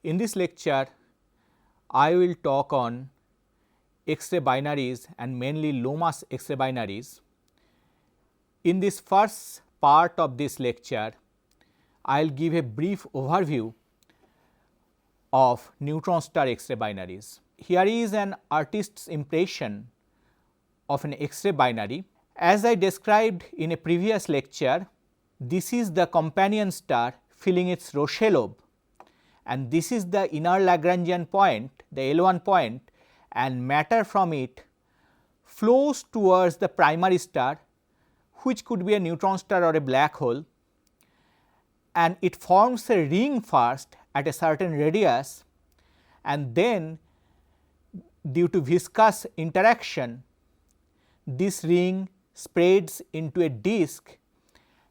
In this lecture, I will talk on X-ray binaries and mainly low mass X-ray binaries. In this first part of this lecture, I will give a brief overview of neutron star X-ray binaries. Here is an artist's impression of an X-ray binary. As I described in a previous lecture, this is the companion star filling its Roche lobe, and this is the inner Lagrangian point, the L1 point, and matter from it flows towards the primary star, which could be a neutron star or a black hole, and it forms a ring first at a certain radius, and then due to viscous interaction this ring spreads into a disk,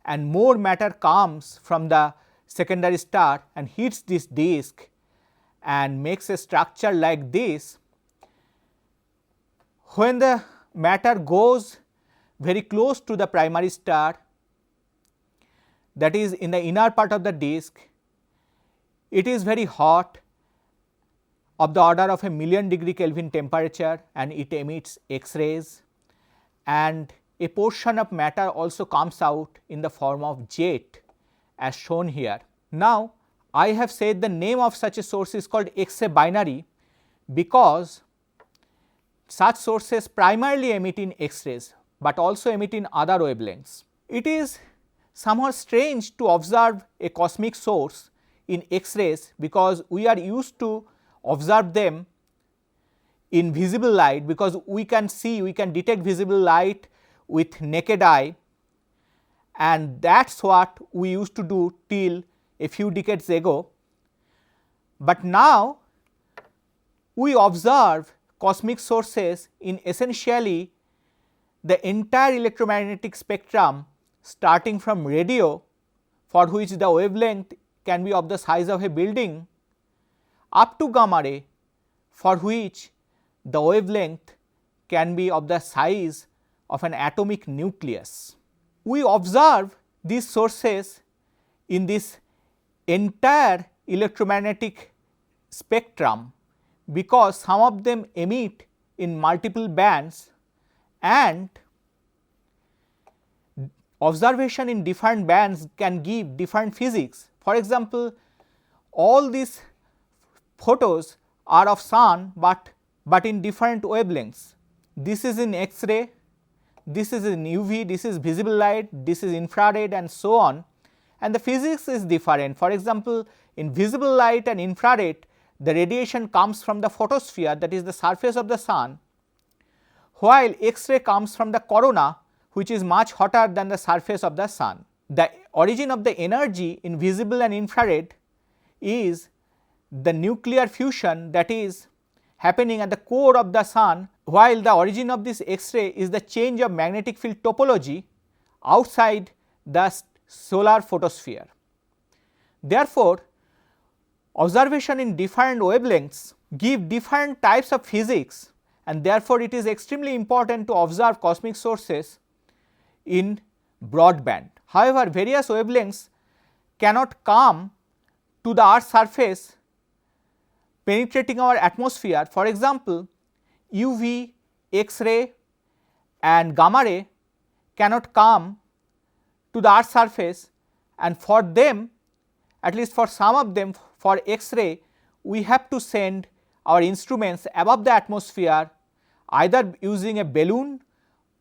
and more matter comes from the secondary star and hits this disk and makes a structure like this. When the matter goes very close to the primary star, that is in the inner part of the disk, it is very hot, of the order of a million degree Kelvin temperature, and it emits X-rays, and a portion of matter also comes out in the form of jet as shown here. Now, I have said the name of such a source is called X-ray binary because such sources primarily emit in X-rays, but also emit in other wavelengths. It is somehow strange to observe a cosmic source in X-rays because we are used to observe them in visible light, because we can detect visible light with naked eye, and that is what we used to do till a few decades ago. But now we observe cosmic sources in essentially the entire electromagnetic spectrum, starting from radio, for which the wavelength can be of the size of a building, up to gamma ray, for which the wavelength can be of the size of an atomic nucleus. We observe these sources in this entire electromagnetic spectrum because some of them emit in multiple bands, and observation in different bands can give different physics. For example, all these photos are of sun, but in different wavelengths. This is in X-ray, this is in UV, this is visible light, this is infrared, and so on, and the physics is different. For example, in visible light and infrared, the radiation comes from the photosphere, that is the surface of the sun, while X-ray comes from the corona, which is much hotter than the surface of the sun. The origin of the energy in visible and infrared is the nuclear fusion that is happening at the core of the sun, while the origin of this X-ray is the change of magnetic field topology outside the solar photosphere. Therefore, observation in different wavelengths give different types of physics, and therefore it is extremely important to observe cosmic sources in broadband. However, various wavelengths cannot come to the Earth's surface penetrating our atmosphere. For example, UV, X-ray and gamma ray cannot come to the Earth's surface, and for them, at least for some of them, for X-ray we have to send our instruments above the atmosphere, either using a balloon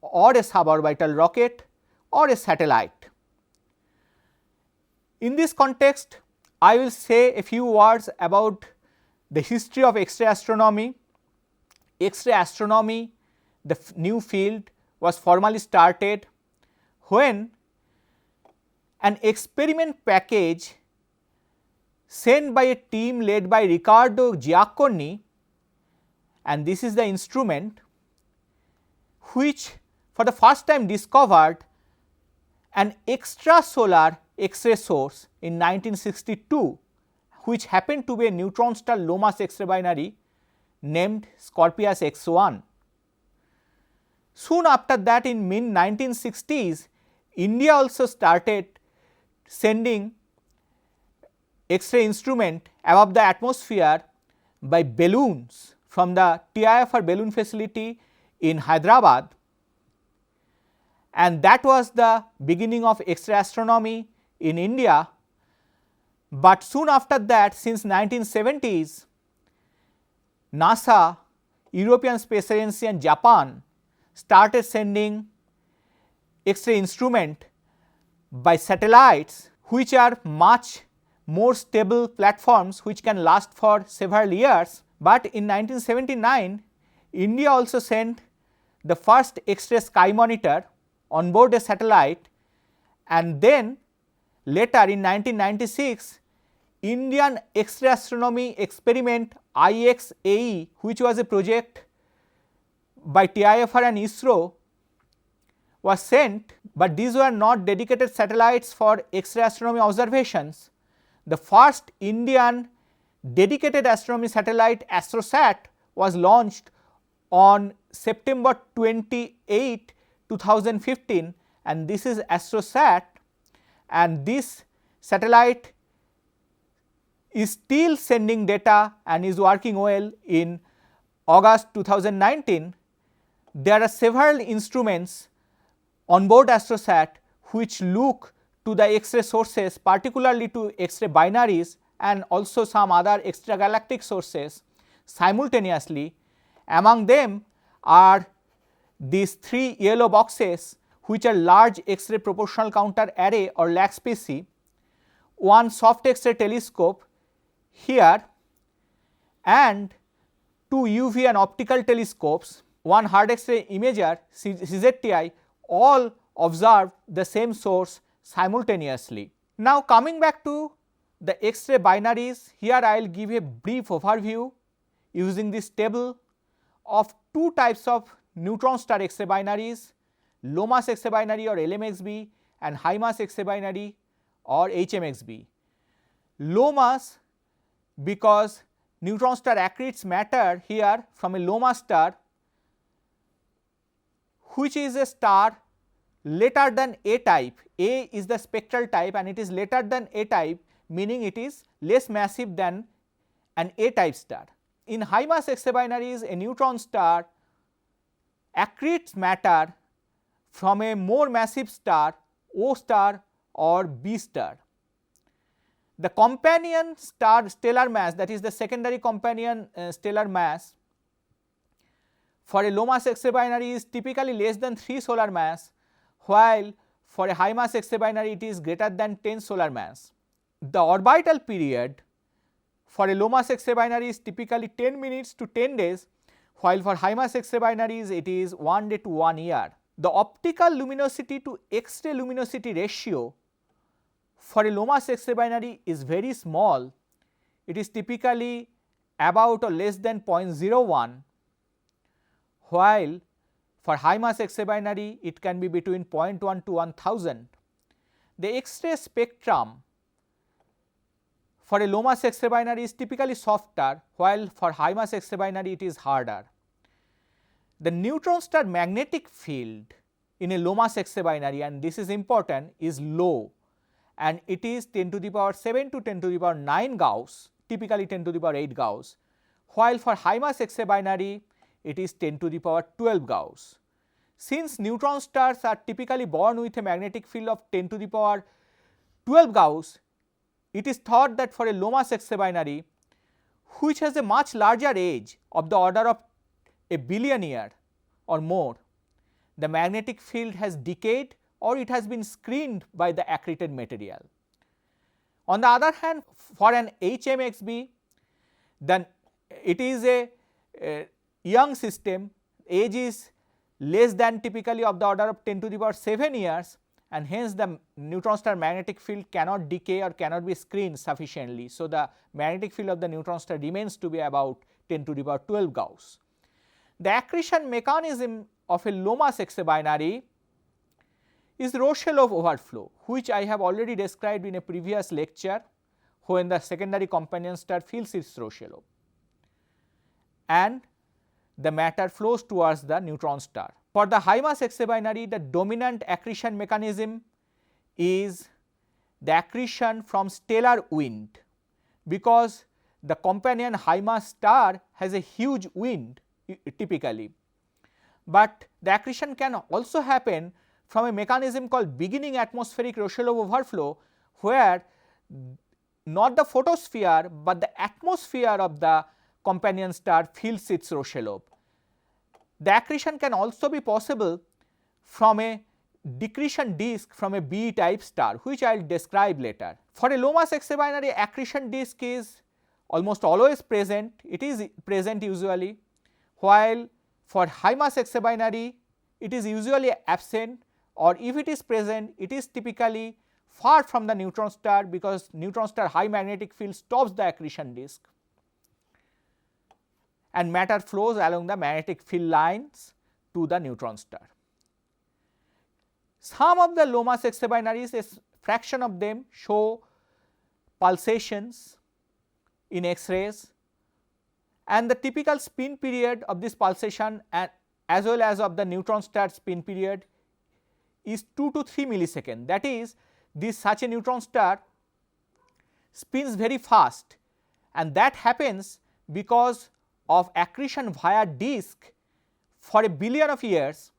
or a suborbital rocket or a satellite. In this context, I will say a few words about the history of X-ray astronomy. X-ray astronomy, the new field, was formally started when an experiment package sent by a team led by Riccardo Giacconi, and this is the instrument which for the first time discovered an extrasolar X-ray source in 1962, which happened to be a neutron star low mass X-ray binary named Scorpius X1. Soon after that, in mid 1960s, India also started sending X-ray instrument, above the atmosphere by balloons from the TIFR balloon facility in Hyderabad, and that was the beginning of X-ray astronomy in India. But soon after that, since 1970s, NASA, European Space Agency and Japan started sending X-ray instrument by satellites, which are much more stable platforms which can last for several years. But in 1979, India also sent the first X-ray sky monitor on board a satellite, and then later in 1996, Indian X-ray astronomy experiment IXAE, which was a project by TIFR and ISRO, was sent, but these were not dedicated satellites for X-ray astronomy observations. The first Indian dedicated astronomy satellite, AstroSat, was launched on September 28, 2015, and this is AstroSat, and this satellite is still sending data and is working well in August 2019. There are several instruments on board AstroSat which look to the X-ray sources, particularly to X-ray binaries and also some other extragalactic sources simultaneously. Among them are these 3 yellow boxes, which are large X-ray proportional counter array or LAC-SPC, one soft X-ray telescope here, and 2 UV and optical telescopes, one hard X-ray imager CZTI, all observed the same source simultaneously. Now coming back to the X-ray binaries, here I will give a brief overview using this table of 2 types of neutron star X-ray binaries, low mass X-ray binary or LMXB and high mass X-ray binary or HMXB. Low mass because neutron star accretes matter here from a low mass star, which is a star later than A type. A is the spectral type and it is later than A type, meaning it is less massive than an A type star. In high mass X-ray binaries, a neutron star accretes matter from a more massive star, O star or B star. The companion star stellar mass, that is the secondary companion stellar mass, for a low mass X-ray binary is typically less than 3 solar mass, while for a high mass X-ray binary it is greater than 10 solar mass. The orbital period for a low mass X-ray binary is typically 10 minutes to 10 days, while for high mass X-ray binaries it is 1 day to 1 year. The optical luminosity to X-ray luminosity ratio for a low mass X-ray binary is very small. It is typically about or less than 0.01, while for high mass X-ray binary it can be between 0.1 to 1000. The X-ray spectrum for a low mass X-ray binary is typically softer, while for high mass X-ray binary it is harder. The neutron star magnetic field in a low mass X-ray binary, and this is important, is low, and it is 10 to the power 7 to 10 to the power 9 Gauss, typically 10 to the power 8 Gauss, while for high mass X-ray binary it is 10 to the power 12 Gauss. Since neutron stars are typically born with a magnetic field of 10 to the power 12 Gauss, it is thought that for a low mass X-ray binary, which has a much larger age of the order of a billion year or more, the magnetic field has decayed or it has been screened by the accreted material. On the other hand, for an HMXB, then it is a young system, age is less than typically of the order of 10 to the power 7 years, and hence the neutron star magnetic field cannot decay or cannot be screened sufficiently. So, the magnetic field of the neutron star remains to be about 10 to the power 12 Gauss. The accretion mechanism of a low mass X-ray binary is Roshelov overflow, which I have already described in a previous lecture, when the secondary companion star fills its Roshelov and the matter flows towards the neutron star. For the high mass X-ray binary, the dominant accretion mechanism is the accretion from stellar wind, because the companion high mass star has a huge wind typically, but the accretion can also happen from a mechanism called beginning atmospheric Roushelov overflow, where not the photosphere but the atmosphere of the companion star fills its Roushelov. The accretion can also be possible from a decretion disk from a B type star, which I will describe later. For a low mass exabinary, accretion disk is almost always present, it is present usually, while for high mass exabinary it is usually absent, or if it is present it is typically far from the neutron star, because neutron star high magnetic field stops the accretion disk and matter flows along the magnetic field lines to the neutron star. Some of the low mass exabinaries, a fraction of them show pulsations in X-rays, and the typical spin period of this pulsation and as well as of the neutron star spin period is 2 to 3 milliseconds. That is, this such a neutron star spins very fast, and that happens because of accretion via disk for a billion of years,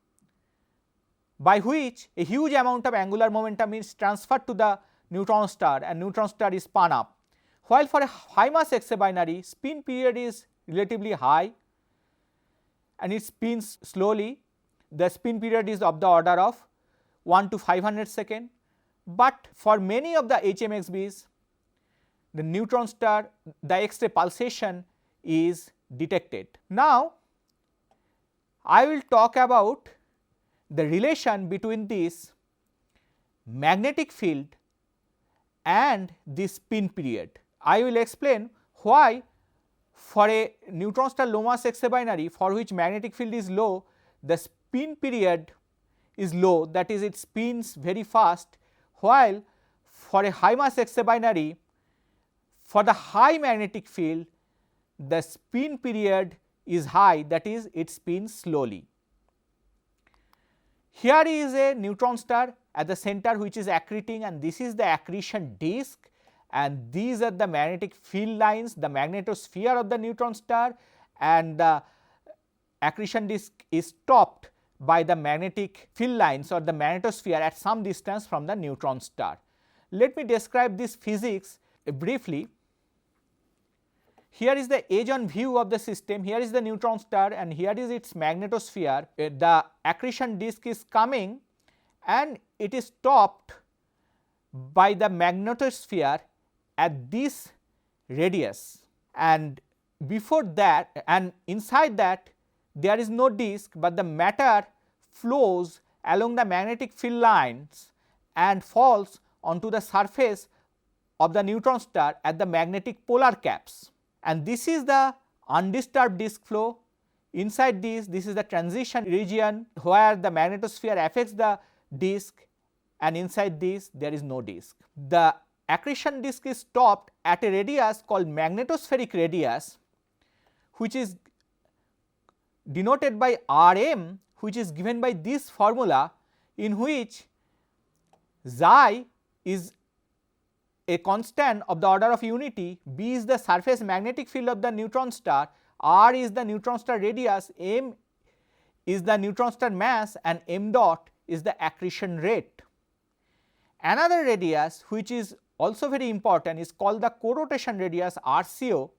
by which a huge amount of angular momentum is transferred to the neutron star and neutron star is spun up. While for a high mass exabinary, spin period is relatively high and it spins slowly. The spin period is of the order of 1 to 500 seconds, but for many of the HMXBs, the neutron star, the X-ray pulsation is detected. Now, I will talk about the relation between this magnetic field and this spin period. I will explain why for a neutron star low mass exabinary for which magnetic field is low, the spin period is low, that is, it spins very fast, while for a high mass exabinary for the high magnetic field the spin period is high, that is, it spins slowly. Here is a neutron star at the center which is accreting, and this is the accretion disk, and these are the magnetic field lines, the magnetosphere of the neutron star, and the accretion disk is stopped by the magnetic field lines or the magnetosphere at some distance from the neutron star. Let me describe this physics briefly. Here is the edge on view of the system, here is the neutron star and here is its magnetosphere. The accretion disk is coming and it is stopped by the magnetosphere at this radius, and before that and inside that there is no disk, but the matter flows along the magnetic field lines and falls onto the surface of the neutron star at the magnetic polar caps. And this is the undisturbed disk flow. Inside this is the transition region where the magnetosphere affects the disk, and inside this there is no disk. The accretion disk is stopped at a radius called magnetospheric radius, which is denoted by Rm, which is given by this formula, in which xi is a constant of the order of unity, B is the surface magnetic field of the neutron star, R is the neutron star radius, M is the neutron star mass, and m dot is the accretion rate. Another radius which is also very important is called the co-rotation radius, RCO,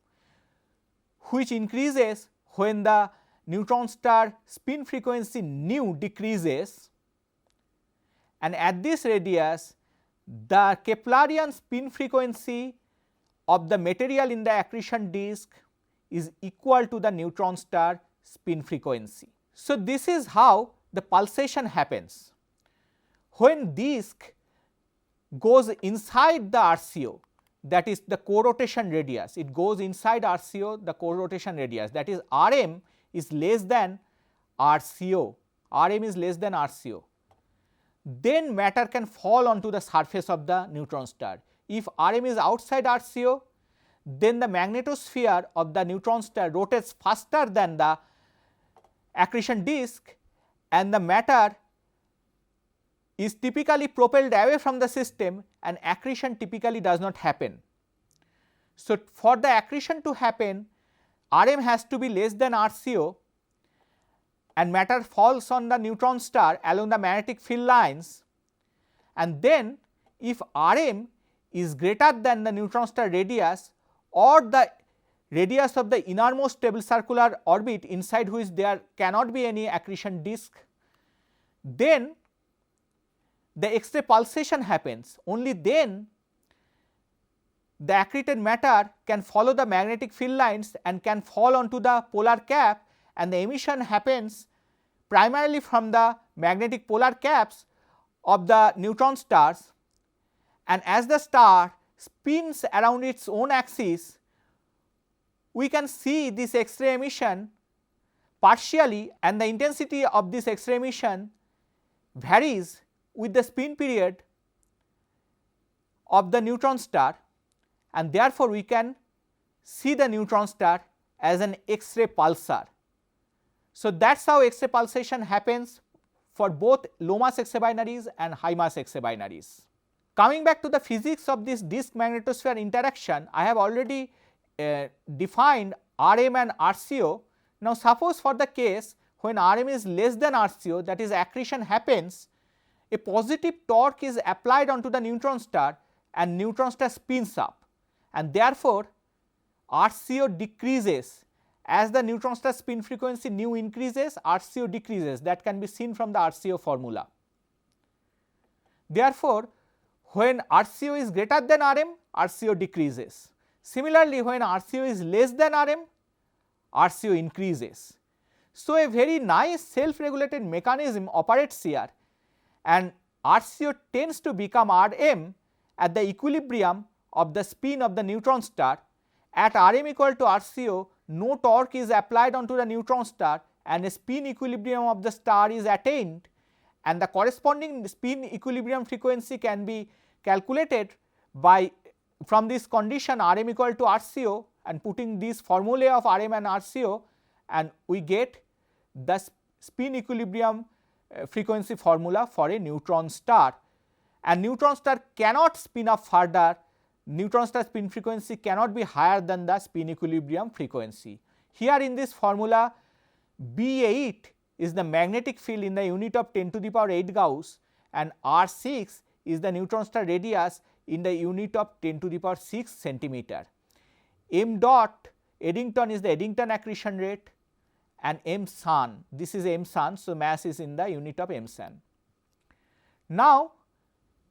which increases when the neutron star spin frequency nu decreases, and at this radius the Keplerian spin frequency of the material in the accretion disk is equal to the neutron star spin frequency. So, this is how the pulsation happens. When disk goes inside the RCO, that is the co-rotation radius, it goes inside RCO, the co-rotation radius, that is Rm is less than RCO, Rm is less than RCO, then matter can fall onto the surface of the neutron star. If Rm is outside RCO, then the magnetosphere of the neutron star rotates faster than the accretion disk, and the matter is typically propelled away from the system, and accretion typically does not happen. So, for the accretion to happen, Rm has to be less than Rco, and matter falls on the neutron star along the magnetic field lines, and then if Rm is greater than the neutron star radius or the radius of the innermost stable circular orbit inside which there cannot be any accretion disk, then the X-ray pulsation happens. Only then the accreted matter can follow the magnetic field lines and can fall onto the polar cap, and the emission happens primarily from the magnetic polar caps of the neutron stars, and as the star spins around its own axis, we can see this X-ray emission partially, and the intensity of this X-ray emission varies with the spin period of the neutron star, and therefore we can see the neutron star as an X-ray pulsar. So, that is how X-ray pulsation happens for both low mass X-ray binaries and high mass X-ray binaries. Coming back to the physics of this disk magnetosphere interaction, I have already defined Rm and Rco. Now, suppose for the case when Rm is less than Rco, that is accretion happens, a positive torque is applied onto the neutron star and neutron star spins up, and therefore Rco decreases as the neutron star spin frequency nu increases, Rco decreases. That can be seen from the Rco formula. Therefore, when Rco is greater than Rm, Rco decreases. Similarly, when Rco is less than Rm, Rco increases. So, a very nice self regulated mechanism operates here, and Rco tends to become Rm at the equilibrium of the spin of the neutron star. At Rm equal to Rco, no torque is applied onto the neutron star and a spin equilibrium of the star is attained, and the corresponding spin equilibrium frequency can be calculated by from this condition Rm equal to Rco, and putting these formulae of Rm and Rco, and we get the spin equilibrium frequency formula for a neutron star, and neutron star cannot spin up further. Neutron star spin frequency cannot be higher than the spin equilibrium frequency. Here in this formula, B8 is the magnetic field in the unit of 10 to the power 8 Gauss, and R6 is the neutron star radius in the unit of 10 to the power 6 centimeter. M dot Eddington is the Eddington accretion rate, and M sun, this is M sun, so mass is in the unit of M sun. Now,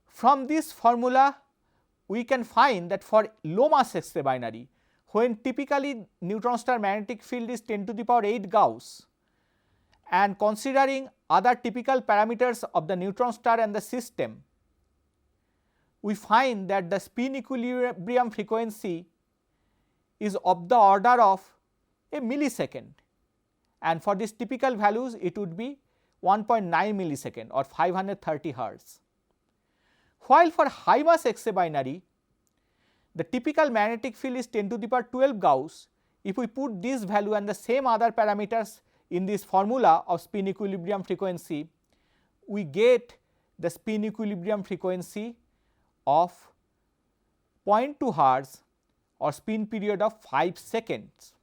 from this formula we can find that for low mass X-ray binary, when typically neutron star magnetic field is 10 to the power 8 Gauss, and considering other typical parameters of the neutron star and the system, we find that the spin equilibrium frequency is of the order of a millisecond, and for these typical values it would be 1.9 millisecond or 530 hertz. While for high mass X-ray binary, the typical magnetic field is 10 to the power 12 Gauss. If we put this value and the same other parameters in this formula of spin equilibrium frequency, we get the spin equilibrium frequency of 0.2 hertz or spin period of 5 seconds.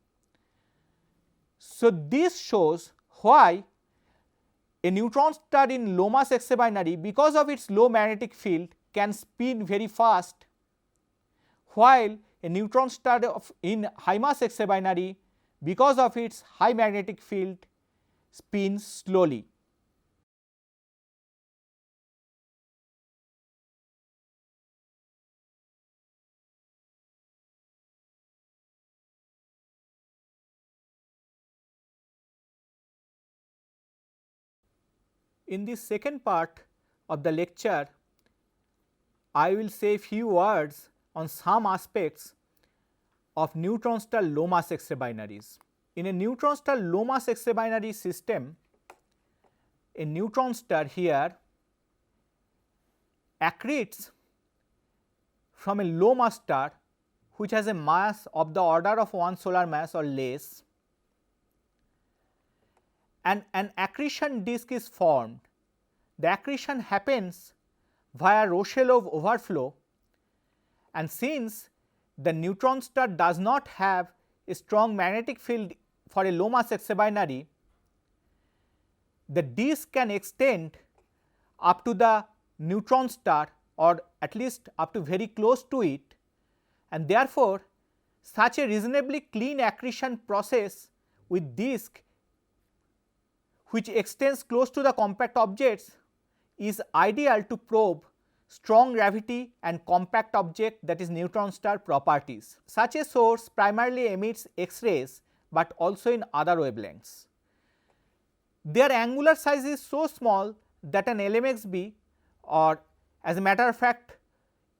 So, this shows why a neutron star in low mass X-ray binary, because of its low magnetic field, can spin very fast, while a neutron star in high mass X-ray binary, because of its high magnetic field, spins slowly. In this second part of the lecture, I will say few words on some aspects of neutron star low mass X-ray binaries. In a neutron star low mass X-ray binary system, a neutron star here accretes from a low mass star which has a mass of the order of 1 solar mass or less, and an accretion disk is formed. The accretion happens via Roshelov overflow, and since the neutron star does not have a strong magnetic field for a low mass exobinary, the disk can extend up to the neutron star or at least up to very close to it, and therefore, such a reasonably clean accretion process with disk which extends close to the compact objects is ideal to probe strong gravity and compact object, that is neutron star properties. Such a source primarily emits X-rays, but also in other wavelengths. Their angular size is so small that an LMXB, or as a matter of fact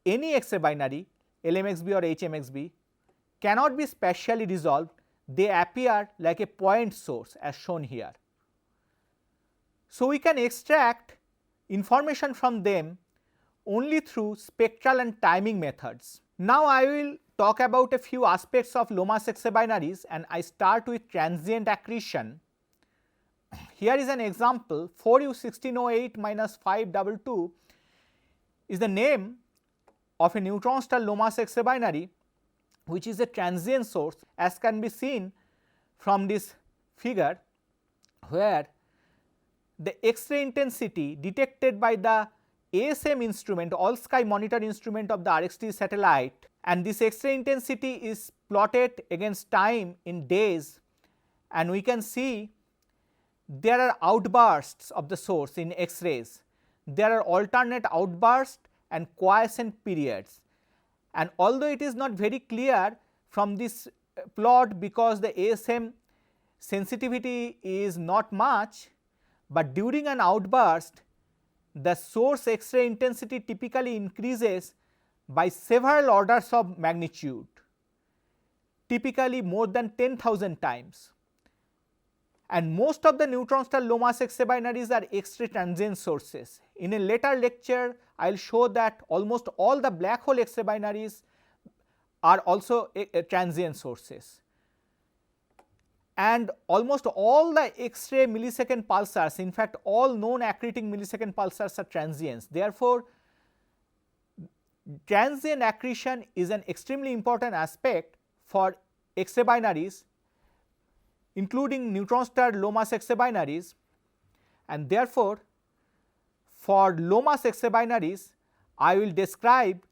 any exobinary LMXB or HMXB, cannot be spatially resolved. They appear like a point source as shown here. So, we can extract information from them only through spectral and timing methods. Now, I will talk about a few aspects of low mass exobinaries, and I start with transient accretion. Here is an example. 4U1608-522 is the name of a neutron star low mass exobinary, which is a transient source, as can be seen from this figure, where the X-ray intensity detected by the ASM instrument, all sky monitor instrument of the RxD satellite, and this X-ray intensity is plotted against time in days, and we can see there are outbursts of the source in X-rays. There are alternate outbursts and quiescent periods, and although it is not very clear from this plot because the ASM sensitivity is not much, but during an outburst the source X-ray intensity typically increases by several orders of magnitude, typically more than 10,000 times. And most of the neutron star low mass exobinaries are X-ray transient sources. In a later lecture, I will show that almost all the black hole exobinaries are also transient sources, and almost all the X-ray millisecond pulsars, in fact all known accreting millisecond pulsars are transients. Therefore, transient accretion is an extremely important aspect for exobinaries, including neutron star low mass exobinaries, and therefore, for low mass exobinaries I will describe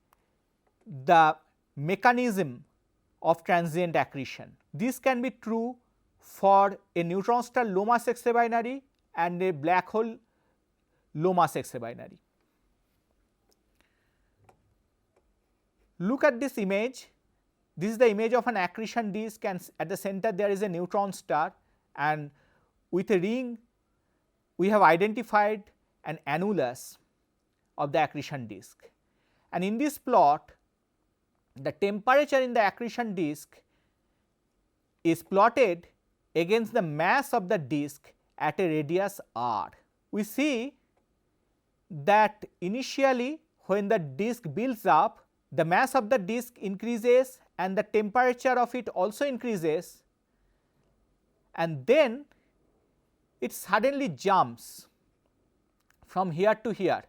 the mechanism of transient accretion. This can be true for a neutron star low mass exobinary and a black hole low mass exobinary. Look at this image. This is the image of an accretion disk, and at the center there is a neutron star, and with a ring we have identified an annulus of the accretion disk. And in this plot, the temperature in the accretion disk is plotted against the mass of the disk at a radius r. We see that initially when the disk builds up, the mass of the disk increases and the temperature of it also increases, and then it suddenly jumps from here to here.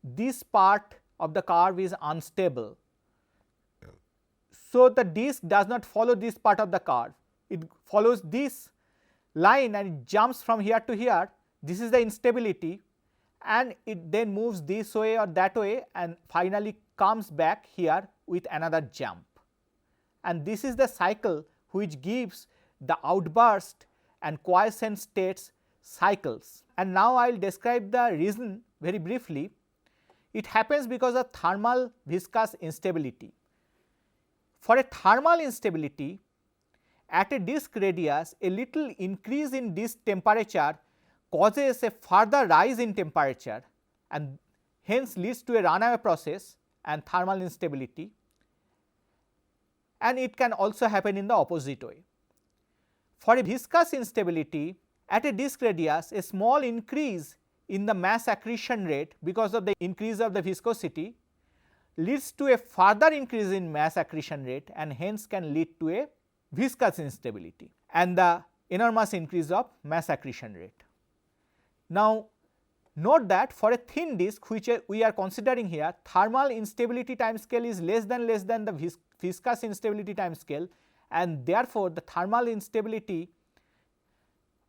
This part of the curve is unstable. So, the disk does not follow this part of the curve, it follows this line and it jumps from here to here. This is the instability, and it then moves this way or that way and finally comes back here with another jump. And this is the cycle which gives the outburst and quiescent states cycles. And now I will describe the reason very briefly. It happens because of thermal viscous instability. For a thermal instability, at a disk radius, a little increase in disk temperature causes a further rise in temperature and hence leads to a runaway process and thermal instability, and it can also happen in the opposite way. For a viscous instability, at a disk radius, a small increase in the mass accretion rate because of the increase of the viscosity leads to a further increase in mass accretion rate and hence can lead to a viscous instability and the enormous increase of mass accretion rate. Now, Note that for a thin disk which we are considering here, thermal instability time scale is less than the viscous instability time scale, and therefore, the thermal instability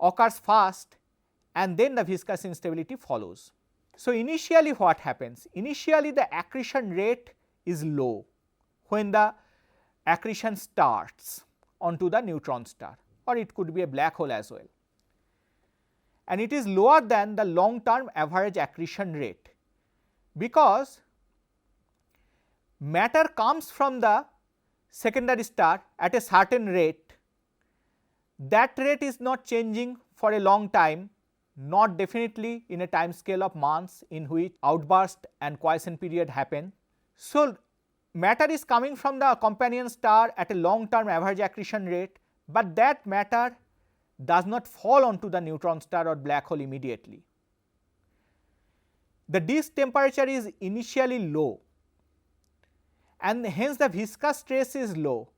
occurs first and then the viscous instability follows. So, initially what happens? Initially the accretion rate is low when the accretion starts onto the neutron star, or it could be a black hole as well, and it is lower than the long term average accretion rate, because matter comes from the secondary star at a certain rate. That rate is not changing for a long time, not definitely in a time scale of months in which outburst and quiescent period happen. So, matter is coming from the companion star at a long term average accretion rate, but that matter does not fall onto the neutron star or black hole immediately. The disk temperature is initially low, and hence the viscous stress is low,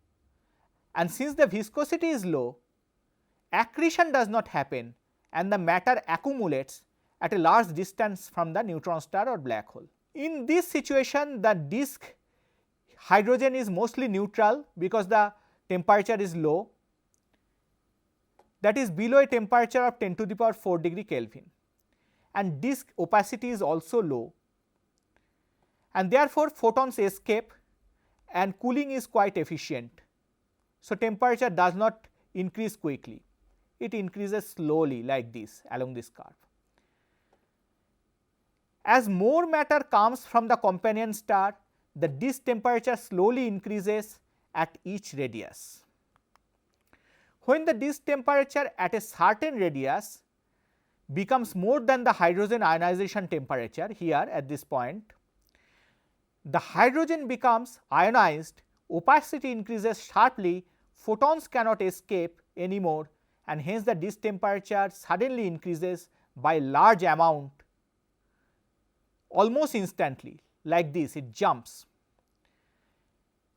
and since the viscosity is low, accretion does not happen and the matter accumulates at a large distance from the neutron star or black hole. In this situation, the disk hydrogen is mostly neutral because the temperature is low, that is below a temperature of 10 to the power 4 degree Kelvin, and disk opacity is also low, and therefore photons escape and cooling is quite efficient. So, temperature does not increase quickly, it increases slowly like this along this curve. As more matter comes from the companion star, the disk temperature slowly increases at each radius. When the disk temperature at a certain radius becomes more than the hydrogen ionization temperature here at this point, the hydrogen becomes ionized, opacity increases sharply, photons cannot escape anymore, and hence the disk temperature suddenly increases by large amount almost instantly, like this it jumps.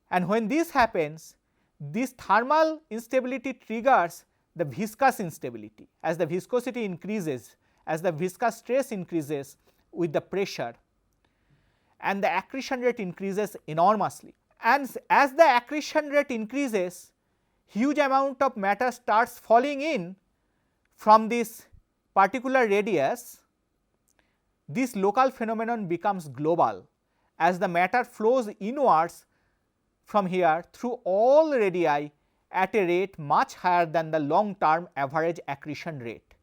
And when this happens, this thermal instability triggers the viscous instability. As the viscosity increases, as the viscous stress increases with the pressure, and the accretion rate increases enormously. And as the accretion rate increases, huge amount of matter starts falling in from this particular radius. This local phenomenon becomes global as the matter flows inwards from here through all radii at a rate much higher than the long term average accretion rate,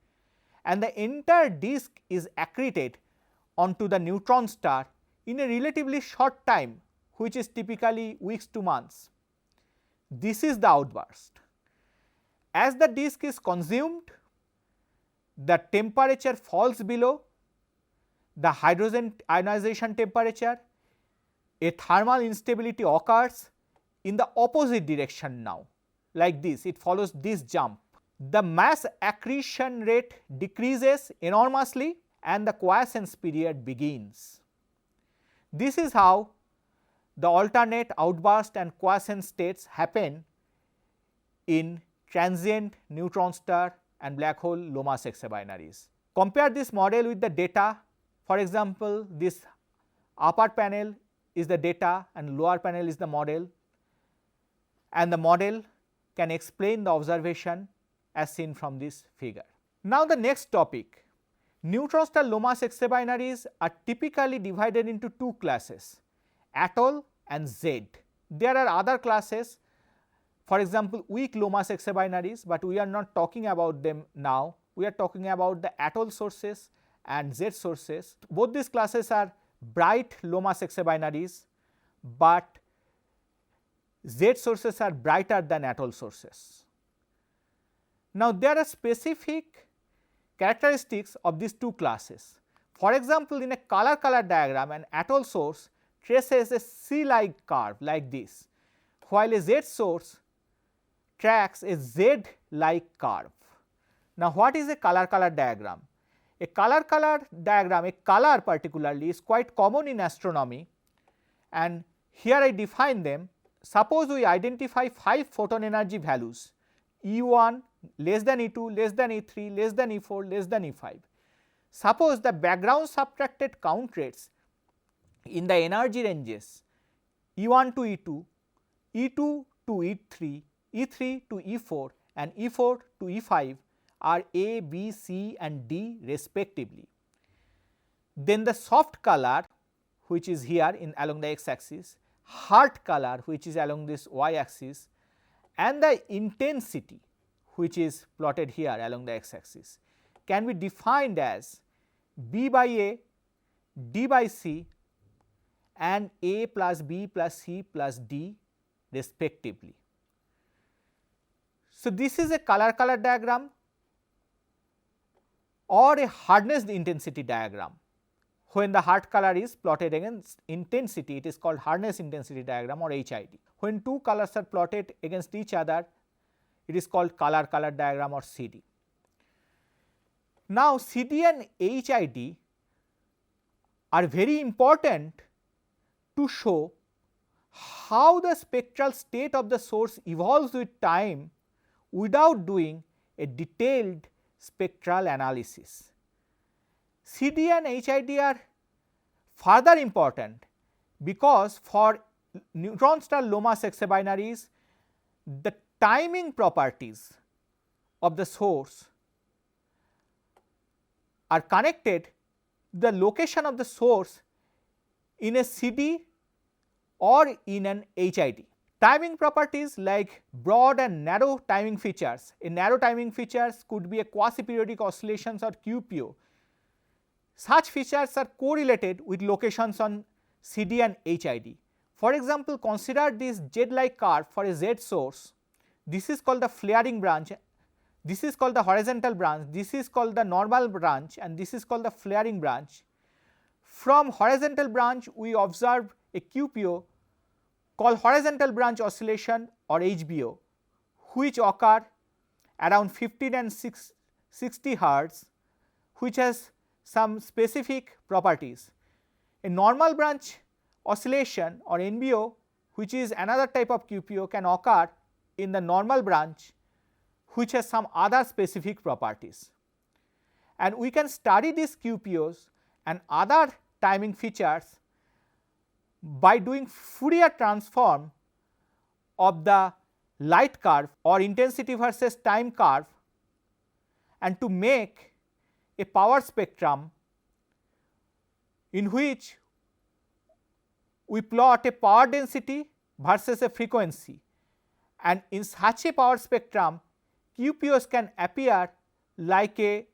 and the entire disk is accreted onto the neutron star in a relatively short time, which is typically weeks to months. This is the outburst. As the disk is consumed, the temperature falls below the hydrogen ionization temperature, a thermal instability occurs in the opposite direction now, like this, it follows this jump. The mass accretion rate decreases enormously and the quiescence period begins. This is how the alternate outburst and quiescent states happen in transient neutron star and black hole low mass exabinaries. Compare this model with the data. For example, this upper panel is the data and lower panel is the model, and the model can explain the observation as seen from this figure. Now, the next topic, neutron star low mass exabinaries are typically divided into two classes, atoll and Z. There are other classes, for example, weak low mass exabinaries, but we are not talking about them now. We are talking about the atoll sources and Z sources. Both these classes are bright low mass exabinaries, but Z sources are brighter than atoll sources. Now, there are specific characteristics of these two classes. For example, in a color diagram, an atoll source traces a C-like curve like this, while a Z source tracks a Z-like curve. Now, what is a color diagram? A color diagram, a color particularly, is quite common in astronomy, and here I define them. Suppose we identify 5 photon energy values, E1 less than E2, less than E3, less than E4, less than E5. Suppose the background subtracted count rates in the energy ranges E1 to E2, E2 to E3, E3 to E4 and E4 to E5 are A, B, C and D respectively. Then the soft color, which is here in along the x axis, hard color which is along this y axis, and the intensity which is plotted here along the x axis can be defined as B by A, D by C and A plus B plus C plus D respectively. So, this is a color diagram or a hardness intensity diagram. When the hard color is plotted against intensity, it is called hardness intensity diagram or HID. When two colors are plotted against each other, it is called color diagram or CD. Now, CD and HID are very important to show how the spectral state of the source evolves with time without doing a detailed spectral analysis. CD and HID are further important because for neutron star low mass exabinaries, the timing properties of the source are connected to the location of the source in a CD or in an HID. Timing properties like broad and narrow timing features. A narrow timing features could be a quasi-periodic oscillations or QPO. Such features are correlated with locations on CD and HID. For example, consider this Z-like curve for a Z source. This is called the flaring branch, this is called the horizontal branch, this is called the normal branch and this is called the flaring branch. From horizontal branch we observe a QPO called horizontal branch oscillation or HBO, which occur around 15 and 60 Hertz, which has some specific properties. A normal branch oscillation or NBO, which is another type of QPO, can occur in the normal branch, which has some other specific properties. And we can study these QPOs and other timing features by doing Fourier transform of the light curve or intensity versus time curve and to make a power spectrum in which we plot a power density versus a frequency, and in such a power spectrum QPOs can appear like a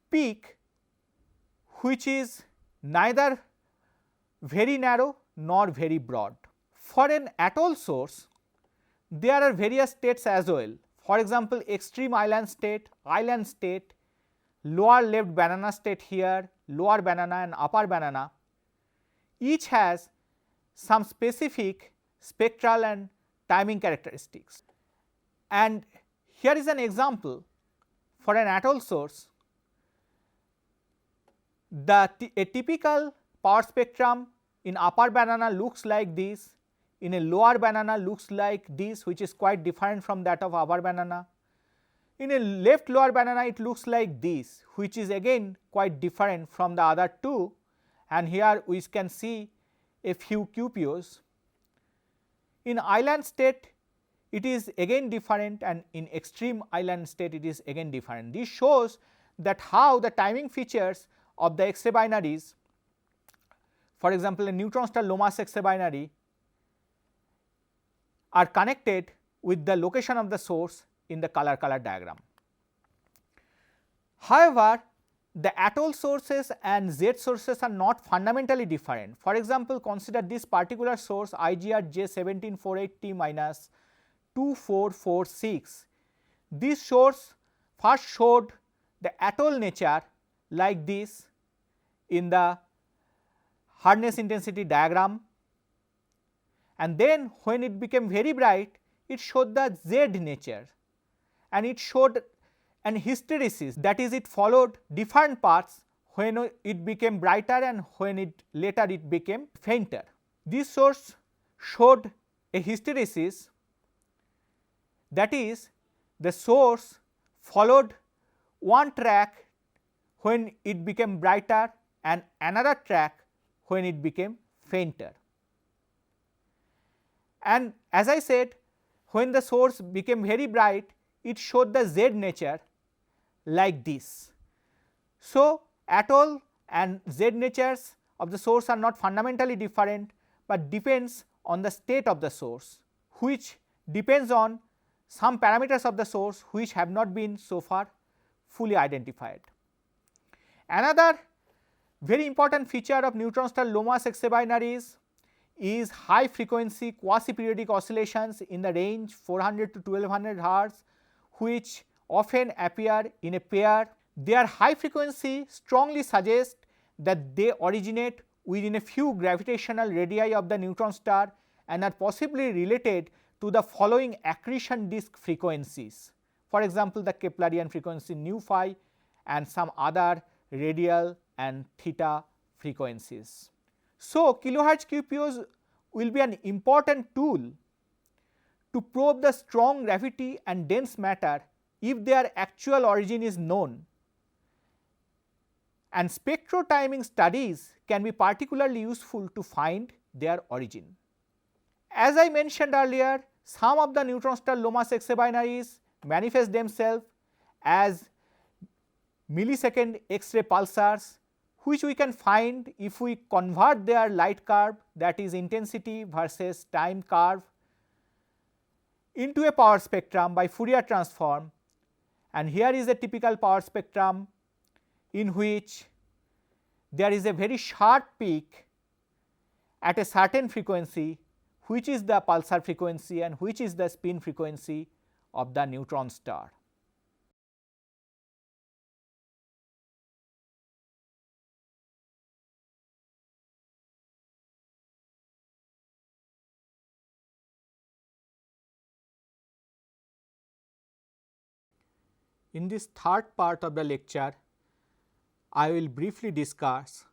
peak which is neither very narrow nor very broad. For an atoll source, there are various states as well. For example, extreme island state, lower left banana state here, lower banana and upper banana, each has some specific spectral and timing characteristics. And here is an example for an atoll source. A typical power spectrum in upper banana looks like this, in a lower banana looks like this, which is quite different from that of upper banana. In a left lower banana it looks like this, which is again quite different from the other two, and here we can see a few QPOs. In island state it is again different, and in extreme island state it is again different. This shows that how the timing features of the exabinaries, for example a neutron star low mass exabinary, are connected with the location of the source in the color diagram. However, the atoll sources and Z sources are not fundamentally different. For example, consider this particular source IGR J17480 minus 2446. This source first showed the atoll nature like this in the hardness intensity diagram, and then when it became very bright it showed the Z nature, and it showed an hysteresis, that is it followed different paths when it became brighter and when it later it became fainter. This source showed a hysteresis, that is the source followed one track when it became brighter and another track when it became fainter. And as I said, when the source became very bright, it showed the Z nature like this. So, atoll and Z natures of the source are not fundamentally different, but depends on the state of the source, which depends on some parameters of the source which have not been so far fully identified. Another very important feature of neutron star low mass exabinaries is high frequency quasi periodic oscillations in the range 400 to 1200 Hz, which often appear in a pair. Their high frequency strongly suggests that they originate within a few gravitational radii of the neutron star and are possibly related to the following accretion disk frequencies. For example, the Keplerian frequency nu phi and some other radial and theta frequencies. So, kilohertz QPOs will be an important tool to probe the strong gravity and dense matter if their actual origin is known, and spectrotiming studies can be particularly useful to find their origin. As I mentioned earlier, some of the neutron star low mass exabinaries manifest themselves as millisecond X-ray pulsars, which we can find if we convert their light curve, that is intensity versus time curve, into a power spectrum by Fourier transform. And here is a typical power spectrum in which there is a very sharp peak at a certain frequency, which is the pulsar frequency and which is the spin frequency of the neutron star. In this third part of the lecture, I will briefly discuss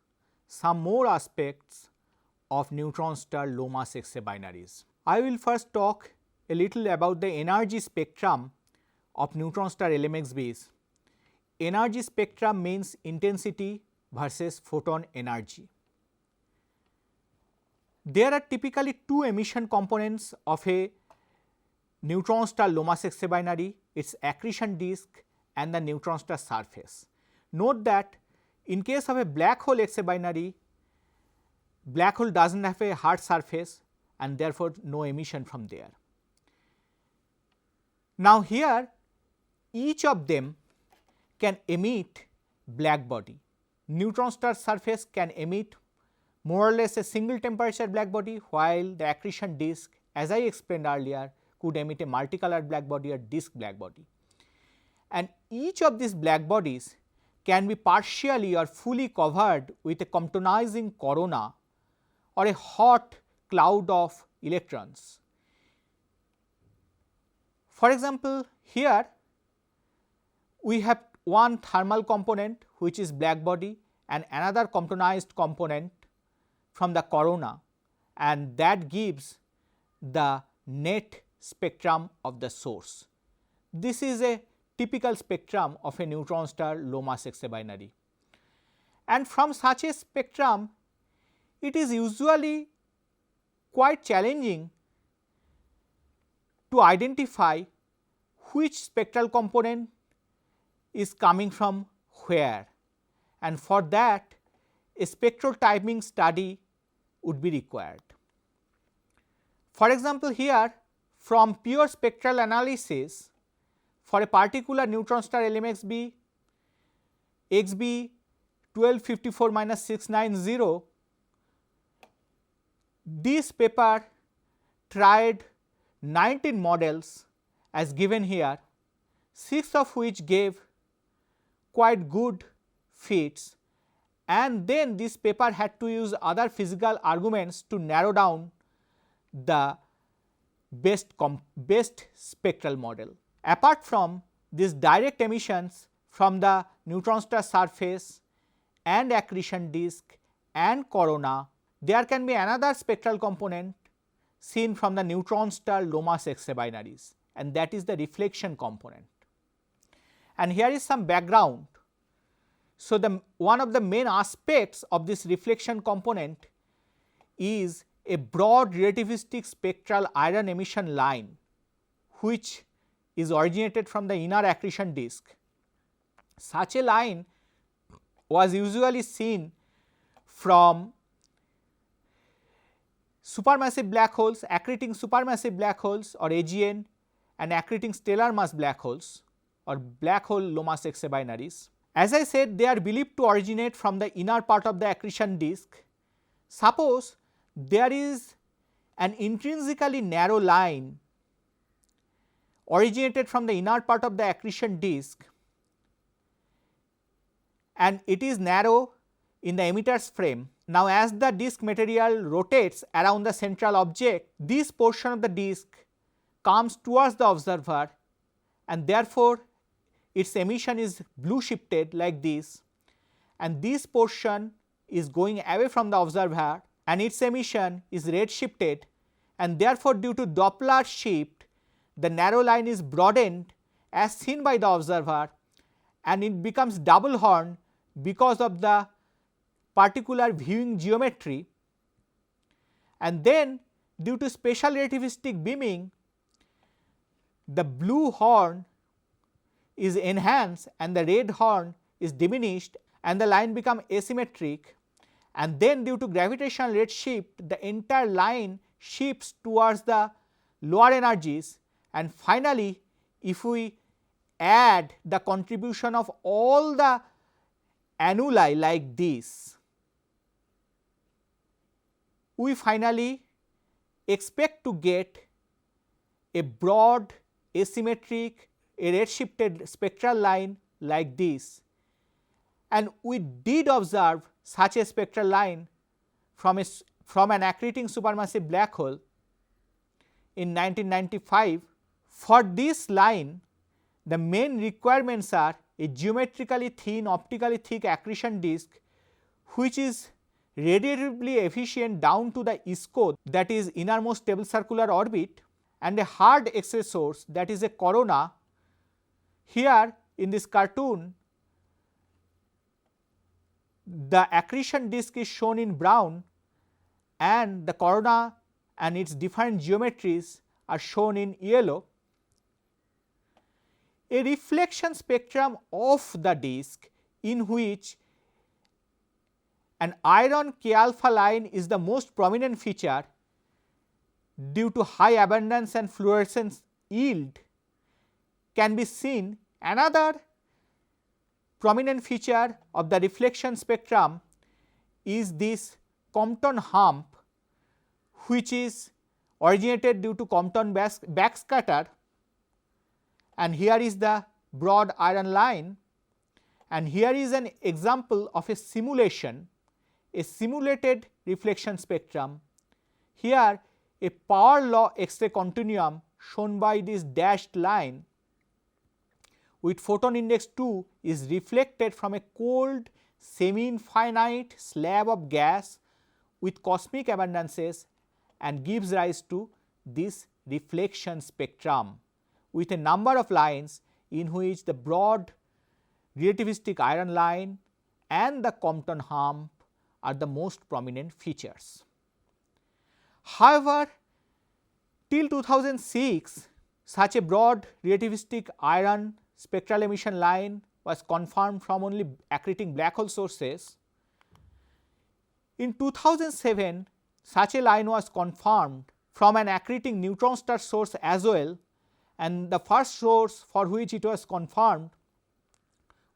some more aspects of neutron star low mass exabinaries. I will first talk a little about the energy spectrum of neutron star LMXBs. Energy spectrum means intensity versus photon energy. There are typically two emission components of a neutron star low mass exabinary, its accretion disk and the neutron star surface. Note that in case of a black hole exabinary, black hole does not have a hard surface and therefore no emission from there. Now, here each of them can emit black body. Neutron star surface can emit more or less a single temperature black body, while the accretion disk, as I explained earlier, could emit a multicolored black body or disk black body. And each of these black bodies can be partially or fully covered with a comptonizing corona or a hot cloud of electrons. For example, here we have one thermal component which is black body and another comptonized component from the corona, and that gives the net spectrum of the source. This is a typical spectrum of a neutron star low mass exabinary. And from such a spectrum, it is usually quite challenging to identify which spectral component is coming from where, and for that a spectral timing study would be required. For example, here from pure spectral analysis for a particular neutron star LMXB XB 1254-690, this paper tried 19 models as given here, 6 of which gave quite good fits, and then this paper had to use other physical arguments to narrow down the best spectral model. Apart from these direct emissions from the neutron star surface and accretion disk and corona, there can be another spectral component seen from the neutron star low mass exabinaries, and that is the reflection component. And here is some background. So, one of the main aspects of this reflection component is a broad relativistic spectral iron emission line, which is originated from the inner accretion disk. Such a line was usually seen from supermassive black holes, accreting supermassive black holes or AGN, and accreting stellar mass black holes or black hole low mass X-ray binaries. As I said, they are believed to originate from the inner part of the accretion disk. Suppose there is an intrinsically narrow line originated from the inner part of the accretion disk, and it is narrow in the emitter's frame. Now, as the disk material rotates around the central object, this portion of the disk comes towards the observer, and therefore, its emission is blue shifted like this, and this portion is going away from the observer and its emission is red shifted, and therefore, due to Doppler shift, the narrow line is broadened as seen by the observer, and it becomes double horn because of the particular viewing geometry, and then due to special relativistic beaming, the blue horn is enhanced and the red horn is diminished, and the line becomes asymmetric, and then due to gravitational redshift the entire line shifts towards the lower energies, and finally if we add the contribution of all the annuli like this, we finally expect to get a broad asymmetric a red shifted spectral line like this, and we did observe such a spectral line from an accreting supermassive black hole in 1995. For this line, the main requirements are a geometrically thin, optically thick accretion disk which is radiatively efficient down to the ISCO, that is innermost stable circular orbit, and a hard X-ray source, that is a corona. Here in this cartoon, the accretion disk is shown in brown and the corona and its different geometries are shown in yellow. A reflection spectrum of the disk in which an iron K alpha line is the most prominent feature due to high abundance and fluorescence yield can be seen. Another prominent feature of the reflection spectrum is this Compton hump, which is originated due to Compton backscatter, and here is the broad iron line, and here is an example of a simulation, a simulated reflection spectrum. Here a power law X-ray continuum shown by this dashed line with photon index 2 is reflected from a cold semi-infinite slab of gas with cosmic abundances and gives rise to this reflection spectrum with a number of lines in which the broad relativistic iron line and the Compton hump are the most prominent features. However, till 2006 such a broad relativistic iron spectral emission line was confirmed from only accreting black hole sources. In 2007 such a line was confirmed from an accreting neutron star source as well, and the first source for which it was confirmed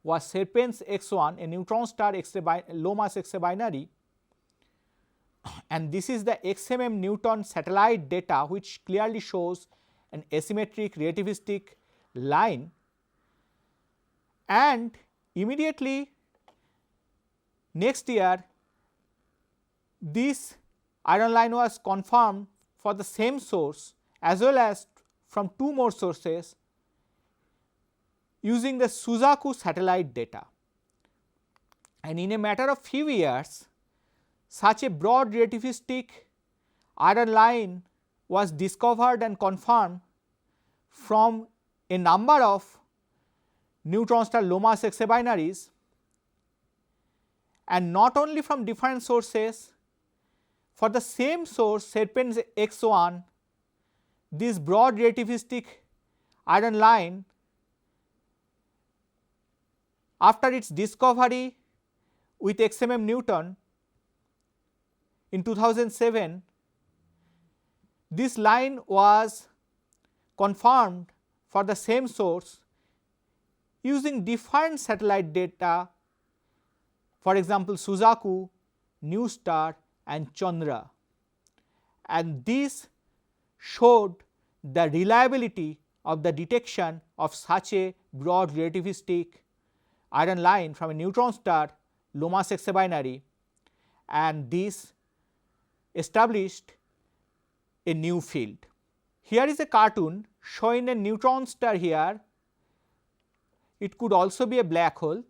was Serpens X1, a neutron star low mass X-ray binary, and this is the XMM Newton satellite data which clearly shows an asymmetric relativistic line, and immediately next year this iron line was confirmed for the same source as well as from two more sources using the Suzaku satellite data, and in a matter of few years such a broad relativistic iron line was discovered and confirmed from a number of neutron star low mass X-ray binaries, and not only from different sources. For the same source Serpens X1, this broad relativistic iron line, after its discovery with XMM Newton in 2007, this line was confirmed for the same source using different satellite data, for example Suzaku, New Star and Chandra, and this showed the reliability of the detection of such a broad relativistic iron line from a neutron star low mass exabinary, and this established a new field. Here is a cartoon showing a neutron star here. It could also be a black hole.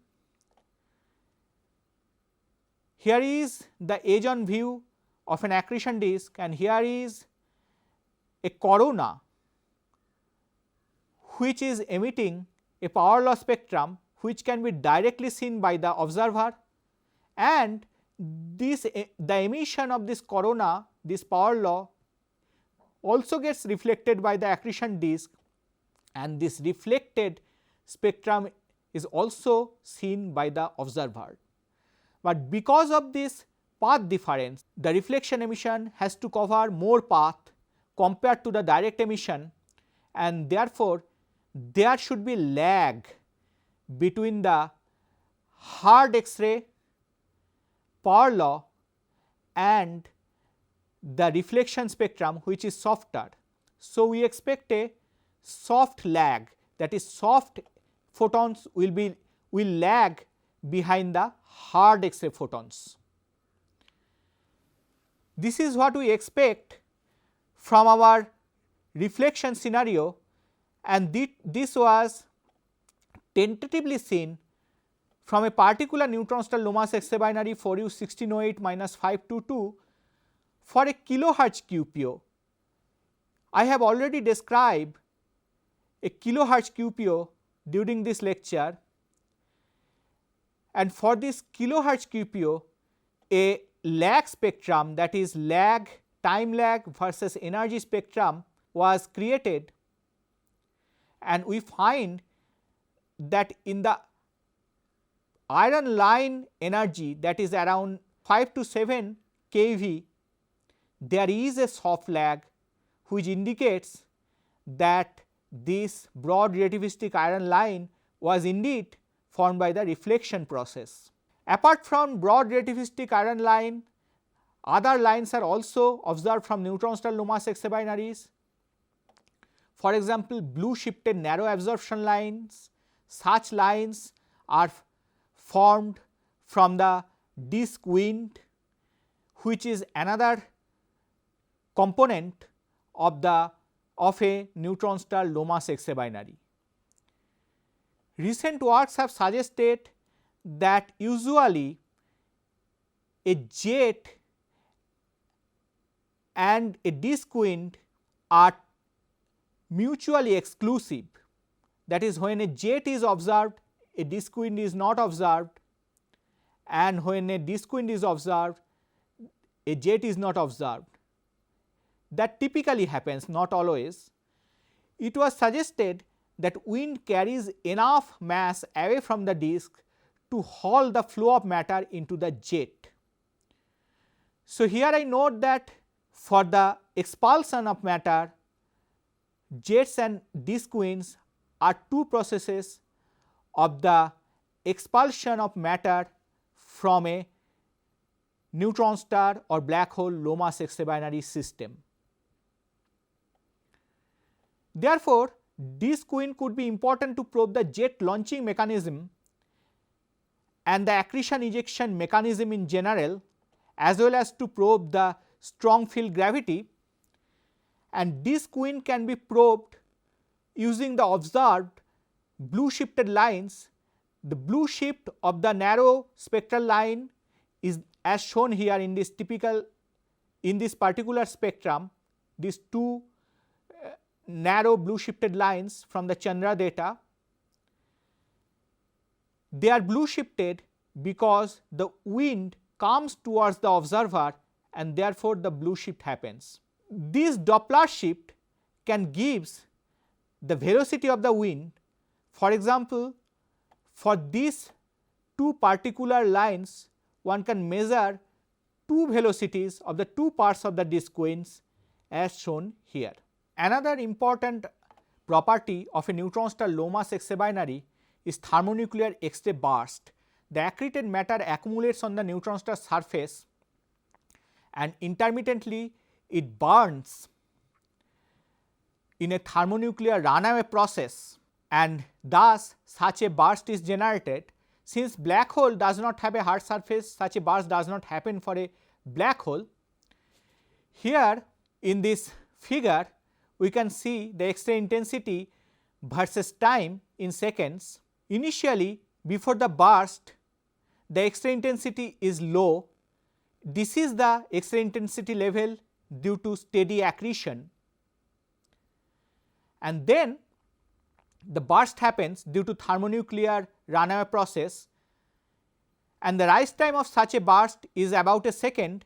Here is the edge on view of an accretion disk, and here is a corona which is emitting a power law spectrum which can be directly seen by the observer, and the emission of this corona, this power law, also gets reflected by the accretion disk, and this reflected spectrum is also seen by the observer. But because of this path difference, the reflection emission has to cover more path compared to the direct emission, and therefore there should be lag between the hard X-ray power law and the reflection spectrum which is softer. So, we expect a soft lag, that is soft photons will lag behind the hard X-ray photons. This is what we expect from our reflection scenario, and this was tentatively seen from a particular neutron star low mass exabinary 4U1608-522 for a kilohertz QPO. I have already described a kilohertz QPO during this lecture, and for this kilohertz QPO a lag spectrum, that is lag, time lag versus energy spectrum, was created, and we find that in the iron line energy, that is around 5 to 7 keV, there is a soft lag which indicates that this broad relativistic iron line was indeed formed by the reflection process. Apart from broad relativistic iron line, other lines are also observed from neutron star low mass exabinaries. For example, blue shifted narrow absorption lines. Such lines are formed from the disk wind, which is another component of a neutron star low mass exabinary. Recent works have suggested that usually a jet and a disk wind are mutually exclusive. That is, when a jet is observed, a disk wind is not observed, and when a disk wind is observed, a jet is not observed. That typically happens, not always. It was suggested that wind carries enough mass away from the disk to haul the flow of matter into the jet. So, here I note that for the expulsion of matter, jets and disk winds are two processes of the expulsion of matter from a neutron star or black hole low mass exabinary system. Therefore, disk wind could be important to probe the jet launching mechanism and the accretion ejection mechanism in general, as well as to probe the strong field gravity, and disk wind can be probed using the observed blue shifted lines. The blue shift of the narrow spectral line is as shown here in this particular spectrum, these two narrow blue shifted lines from the Chandra data. They are blue shifted because the wind comes towards the observer and therefore the blue shift happens. This Doppler shift can gives the velocity of the wind. For example, for these two particular lines one can measure two velocities of the two parts of the disk winds as shown here. Another important property of a neutron star low mass X-ray binary is thermonuclear X-ray burst. The accreted matter accumulates on the neutron star surface and intermittently it burns in a thermonuclear runaway process, and thus such a burst is generated. Since black hole does not have a hard surface, such a burst does not happen for a black hole. Here in this figure we can see the X-ray intensity versus time in seconds. Initially before the burst the X-ray intensity is low. This is the X-ray intensity level due to steady accretion, and then the burst happens due to thermonuclear runaway process, and the rise time of such a burst is about a second.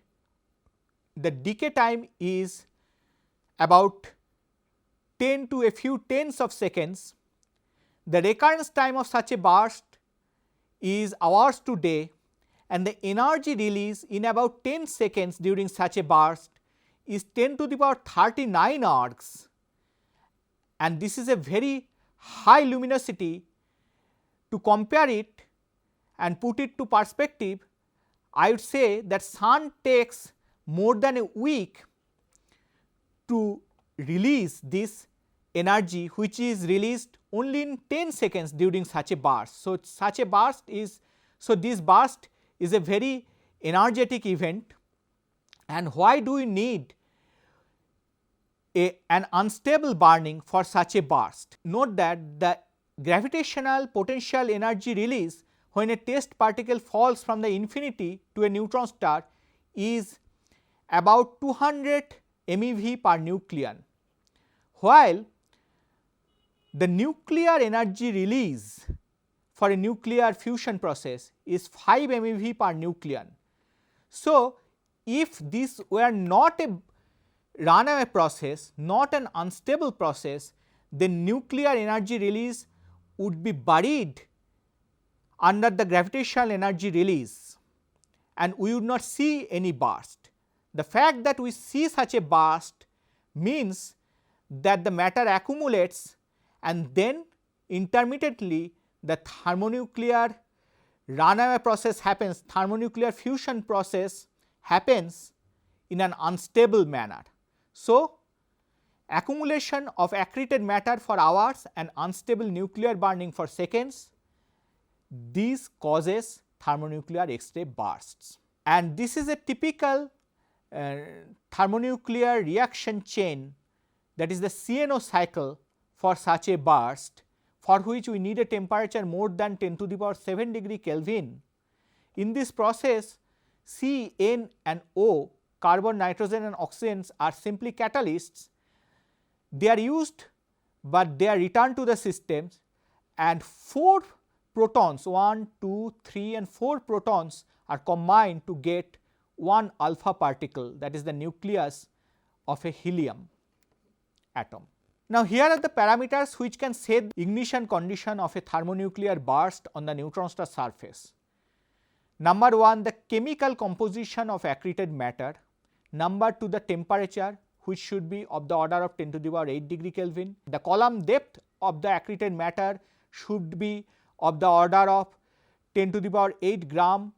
The decay time is about 10 to a few tens of seconds. The recurrence time of such a burst is hours to day, and the energy release in about 10 seconds during such a burst is 10 to the power 39 arcs, and this is a very high luminosity. To compare it and put it to perspective, I would say that sun takes more than a week to release this energy, which is released only in 10 seconds during such a burst. So, such a burst is, so this burst is a very energetic event. And why do we need an unstable burning for such a burst? Note that the gravitational potential energy release when a test particle falls from the infinity to a neutron star is about 200 MeV per nucleon, while the nuclear energy release for a nuclear fusion process is 5 MeV per nucleon. So, if this were not a runaway process, not an unstable process, the nuclear energy release would be buried under the gravitational energy release and we would not see any burst. The fact that we see such a burst means that the matter accumulates and then intermittently the thermonuclear runaway process happens, thermonuclear fusion process happens in an unstable manner. So, accumulation of accreted matter for hours and unstable nuclear burning for seconds, this causes thermonuclear X-ray bursts, and this is a typical thermonuclear reaction chain, that is the CNO cycle for such a burst, for which we need a temperature more than 10 to the power 7 degree Kelvin. In this process C, N and O, carbon, nitrogen and oxygens are simply catalysts. They are used, but they are returned to the systems, and 4 protons, 1, 2, 3 and 4 protons are combined to get one alpha particle, that is the nucleus of a helium atom. Now, here are the parameters which can set the ignition condition of a thermonuclear burst on the neutron star surface. Number 1, the chemical composition of accreted matter. Number 2, the temperature, which should be of the order of 10 to the power 8 degree Kelvin. The column depth of the accreted matter should be of the order of 10 to the power 8 gram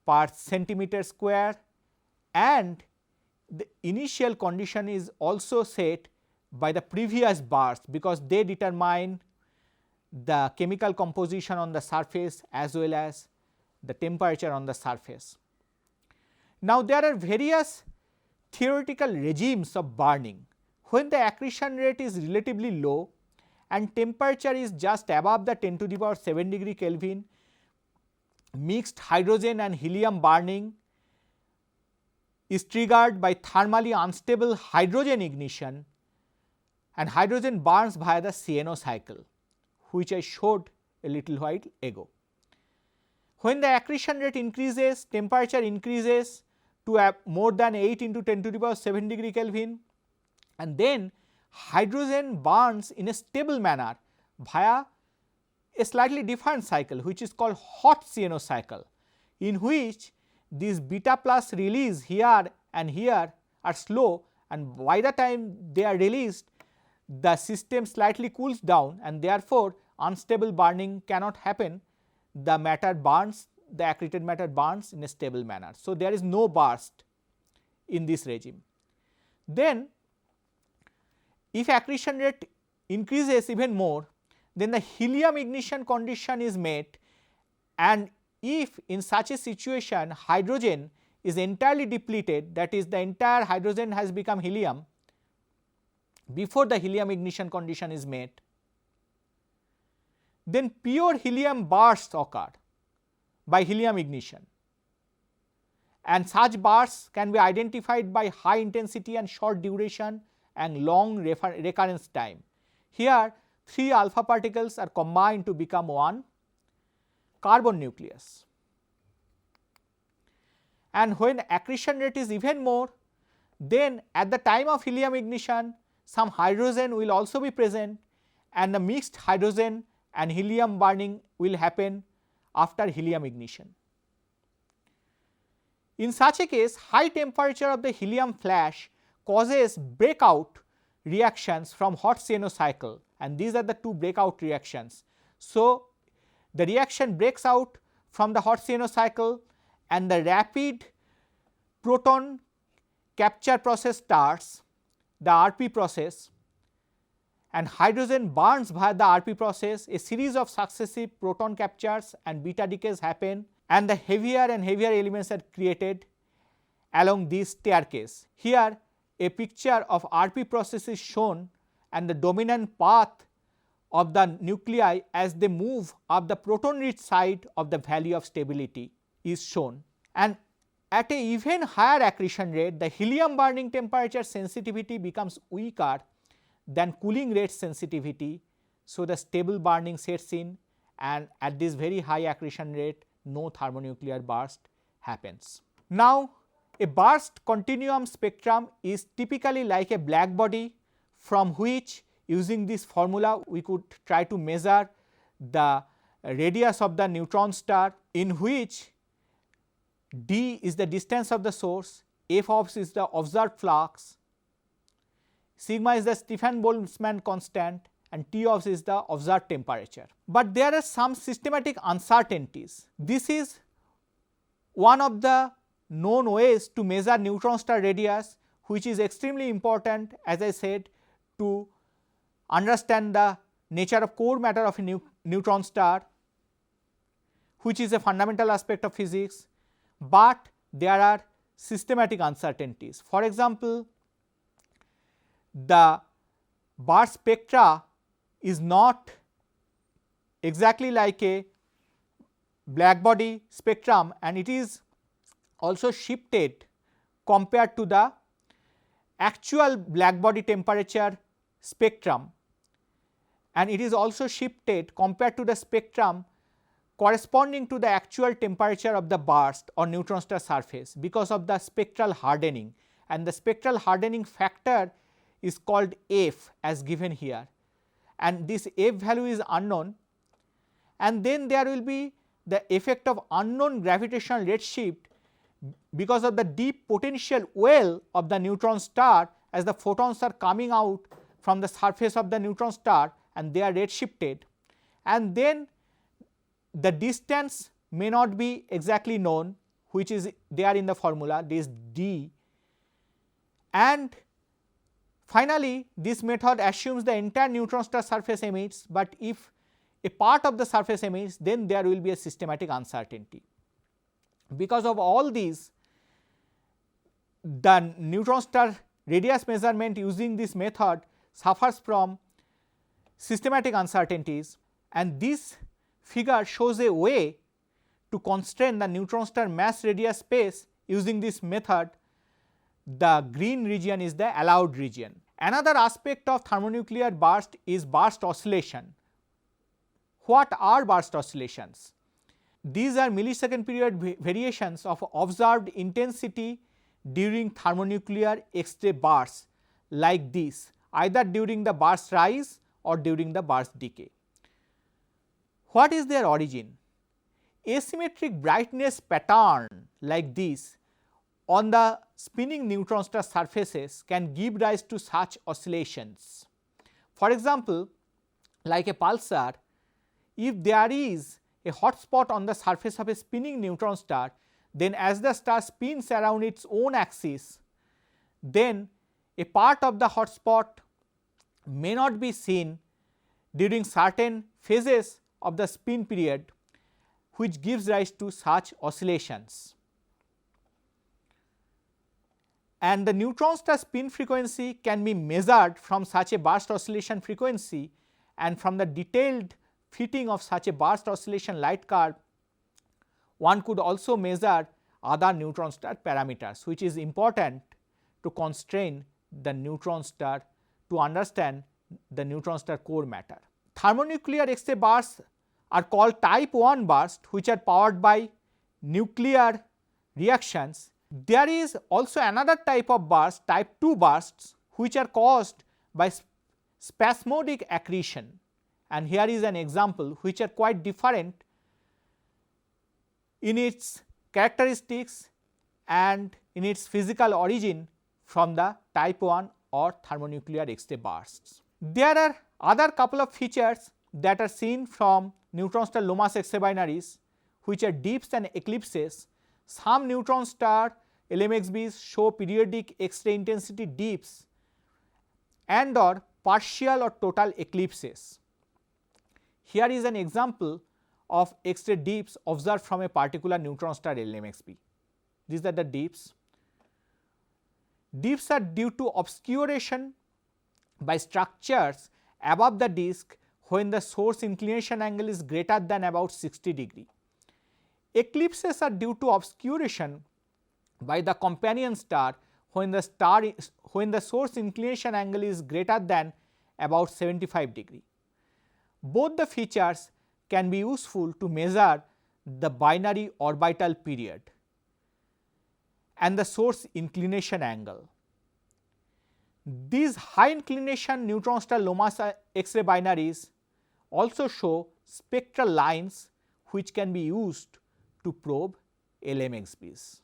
per centimeter square, and the initial condition is also set by the previous burst, because they determine the chemical composition on the surface as well as the temperature on the surface. Now, there are various theoretical regimes of burning. When the accretion rate is relatively low and temperature is just above the 10 to the power 7 degree Kelvin, mixed hydrogen and helium burning is triggered by thermally unstable hydrogen ignition, and hydrogen burns via the CNO cycle, which I showed a little while ago. When the accretion rate increases, temperature increases to more than 8 into 10 to the power 7 degree Kelvin, and then hydrogen burns in a stable manner via a slightly different cycle which is called hot CNO cycle, in which these beta plus release here and here are slow, and by the time they are released the system slightly cools down and therefore unstable burning cannot happen. The matter burns, the accreted matter burns in a stable manner. So, there is no burst in this regime. Then if accretion rate increases even more, then the helium ignition condition is met, and if in such a situation hydrogen is entirely depleted, that is the entire hydrogen has become helium before the helium ignition condition is met, then pure helium bursts occur by helium ignition, and such bursts can be identified by high intensity and short duration and long recurrence time. Here 3 alpha particles are combined to become one carbon nucleus, and when accretion rate is even more, then at the time of helium ignition some hydrogen will also be present, and the mixed hydrogen and helium burning will happen after helium ignition. In such a case, high temperature of the helium flash causes breakout reactions from hot CNO cycle, and these are the 2 breakout reactions. So, the reaction breaks out from the hot CNO cycle and the rapid proton capture process starts, the RP process, and hydrogen burns via the RP process. A series of successive proton captures and beta decays happen, and the heavier and heavier elements are created along this staircase. Here a picture of RP process is shown, and the dominant path of the nuclei as they move up the proton rich side of the valley of stability is shown, and at a even higher accretion rate the helium burning temperature sensitivity becomes weaker than cooling rate sensitivity. So, the stable burning sets in, and at this very high accretion rate no thermonuclear burst happens. Now, a burst continuum spectrum is typically like a black body, from which using this formula we could try to measure the radius of the neutron star, in which d is the distance of the source, f of is the observed flux, sigma is the Stefan Boltzmann constant, and T of is the observed temperature. But there are some systematic uncertainties. This is one of the known ways to measure neutron star radius, which is extremely important, as I said, to understand the nature of core matter of a neutron star, which is a fundamental aspect of physics, but there are systematic uncertainties. For example, the burst spectra is not exactly like a black body spectrum, and it is also shifted compared to the actual black body temperature spectrum, and it is also shifted compared to the spectrum corresponding to the actual temperature of the burst or neutron star surface because of the spectral hardening, and the spectral hardening factor is called F as given here, and this F value is unknown. And then there will be the effect of unknown gravitational redshift because of the deep potential well of the neutron star, as the photons are coming out from the surface of the neutron star and they are redshifted, and then the distance may not be exactly known, which is there in the formula, this d, and finally this method assumes the entire neutron star surface emits, but if a part of the surface emits, then there will be a systematic uncertainty. Because of all these, the neutron star radius measurement using this method suffers from systematic uncertainties, and this figure shows a way to constrain the neutron star mass radius space using this method. The green region is the allowed region. Another aspect of thermonuclear burst is burst oscillation. What are burst oscillations? These are millisecond period variations of observed intensity during thermonuclear X-ray bursts like this, either during the burst rise or during the burst decay. What is their origin? Asymmetric brightness pattern like this on the spinning neutron star surfaces can give rise to such oscillations. For example, like a pulsar, if there is a hot spot on the surface of a spinning neutron star, then as the star spins around its own axis, then a part of the hot spot may not be seen during certain phases of the spin period, which gives rise to such oscillations. And the neutron star spin frequency can be measured from such a burst oscillation frequency, and from the detailed fitting of such a burst oscillation light curve, one could also measure other neutron star parameters, which is important to constrain the neutron star to understand the neutron star core matter. Thermonuclear X-ray bursts are called type 1 bursts, which are powered by nuclear reactions. There is also another type of burst, type 2 bursts, which are caused by spasmodic accretion, and here is an example, which are quite different in its characteristics and in its physical origin from the type 1 or thermonuclear X-ray bursts. There are other couple of features that are seen from neutron star low mass X-ray binaries, which are dips and eclipses. Some neutron star LMXBs show periodic X-ray intensity dips and or partial or total eclipses. Here is an example of X-ray dips observed from a particular neutron star LMXB. These are the dips. Dips are due to obscuration by structures above the disk when the source inclination angle is greater than about 60 degree. Eclipses are due to obscuration by the companion star when the source inclination angle is greater than about 75 degree. Both the features can be useful to measure the binary orbital period and the source inclination angle. These high inclination neutron star low mass X-ray binaries also show spectral lines which can be used to probe LMXBs.